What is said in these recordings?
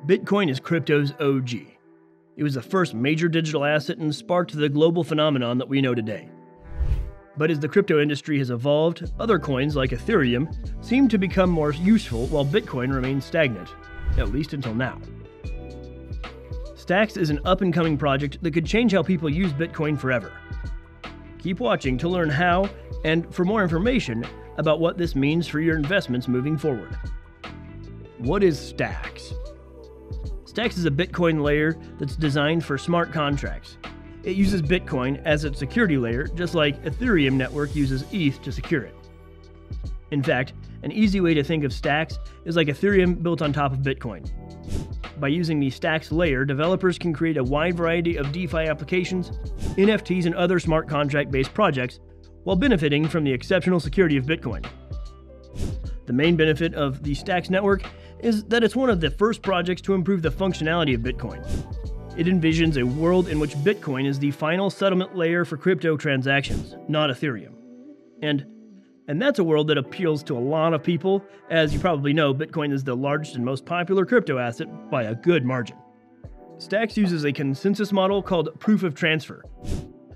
Bitcoin is crypto's OG. It was the first major digital asset and sparked the global phenomenon that we know today. But as the crypto industry has evolved, other coins like Ethereum seem to become more useful while Bitcoin remains stagnant, at least until now. Stacks is an up-and-coming project that could change how people use Bitcoin forever. Keep watching to learn how and for more information about what this means for your investments moving forward. What is Stacks? Stacks is a Bitcoin layer that's designed for smart contracts. It uses Bitcoin as its security layer, just like Ethereum network uses ETH to secure it. In fact, an easy way to think of Stacks is like Ethereum built on top of Bitcoin. By using the Stacks layer, developers can create a wide variety of DeFi applications, NFTs, and other smart contract-based projects while benefiting from the exceptional security of Bitcoin. The main benefit of the Stacks network is that it's one of the first projects to improve the functionality of Bitcoin. It envisions a world in which Bitcoin is the final settlement layer for crypto transactions, not Ethereum. And that's a world that appeals to a lot of people. As you probably know, Bitcoin is the largest and most popular crypto asset by a good margin. Stacks uses a consensus model called proof of transfer.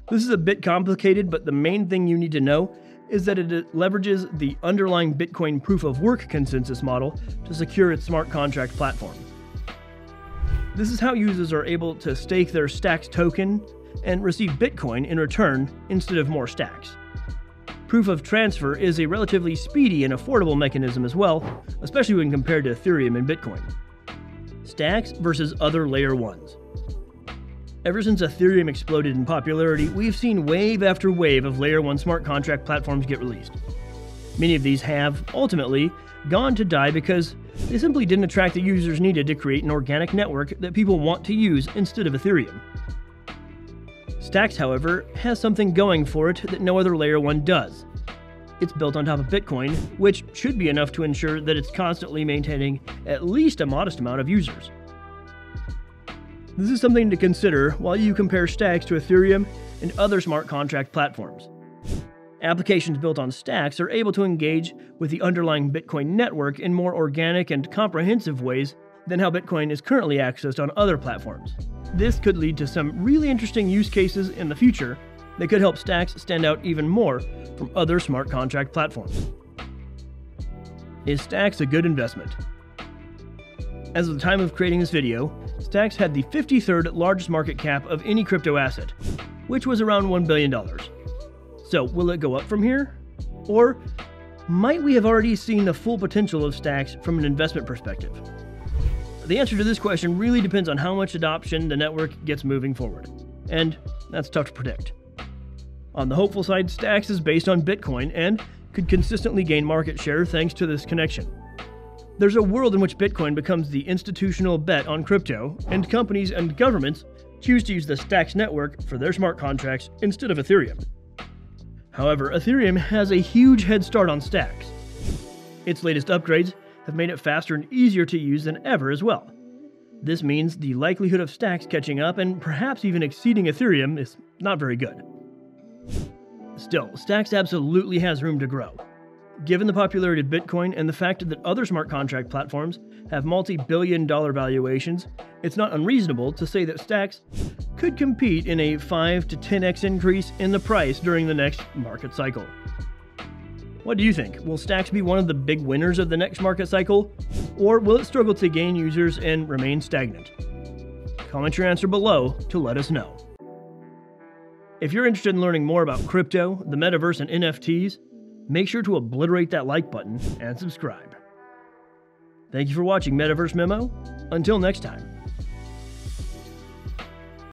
This is a bit complicated, but the main thing you need to know is that it leverages the underlying Bitcoin proof of work consensus model to secure its smart contract platform. This is how users are able to stake their Stacks token and receive Bitcoin in return instead of more stacks. Proof of transfer is a relatively speedy and affordable mechanism as well, especially when compared to Ethereum and Bitcoin. Stacks versus other layer 1s. Ever since Ethereum exploded in popularity, we've seen wave after wave of layer 1 smart contract platforms get released. Many of these have, ultimately, gone to die because they simply didn't attract the users needed to create an organic network that people want to use instead of Ethereum. Stacks, however, has something going for it that no other layer 1 does. It's built on top of Bitcoin, which should be enough to ensure that it's constantly maintaining at least a modest amount of users. This is something to consider while you compare Stacks to Ethereum and other smart contract platforms. Applications built on Stacks are able to engage with the underlying Bitcoin network in more organic and comprehensive ways than how Bitcoin is currently accessed on other platforms. This could lead to some really interesting use cases in the future that could help Stacks stand out even more from other smart contract platforms. Is Stacks a good investment? As of the time of creating this video, Stacks had the 53rd largest market cap of any crypto asset, which was around $1 billion. So will it go up from here? Or might we have already seen the full potential of Stacks from an investment perspective? The answer to this question really depends on how much adoption the network gets moving forward, and that's tough to predict. On the hopeful side, Stacks is based on Bitcoin and could consistently gain market share thanks to this connection. There's a world in which Bitcoin becomes the institutional bet on crypto, and companies and governments choose to use the Stacks network for their smart contracts instead of Ethereum. However, Ethereum has a huge head start on Stacks. Its latest upgrades have made it faster and easier to use than ever as well. This means the likelihood of Stacks catching up and perhaps even exceeding Ethereum is not very good. Still, Stacks absolutely has room to grow. Given the popularity of Bitcoin and the fact that other smart contract platforms have multi-billion-dollar valuations, it's not unreasonable to say that Stacks could compete in a 5 to 10x increase in the price during the next market cycle. What do you think? Will Stacks be one of the big winners of the next market cycle, or will it struggle to gain users and remain stagnant? Comment your answer below to let us know. If you're interested in learning more about crypto, the metaverse, and NFTs, make sure to obliterate that like button and subscribe. Thank you for watching Metaverse Memo. Until next time.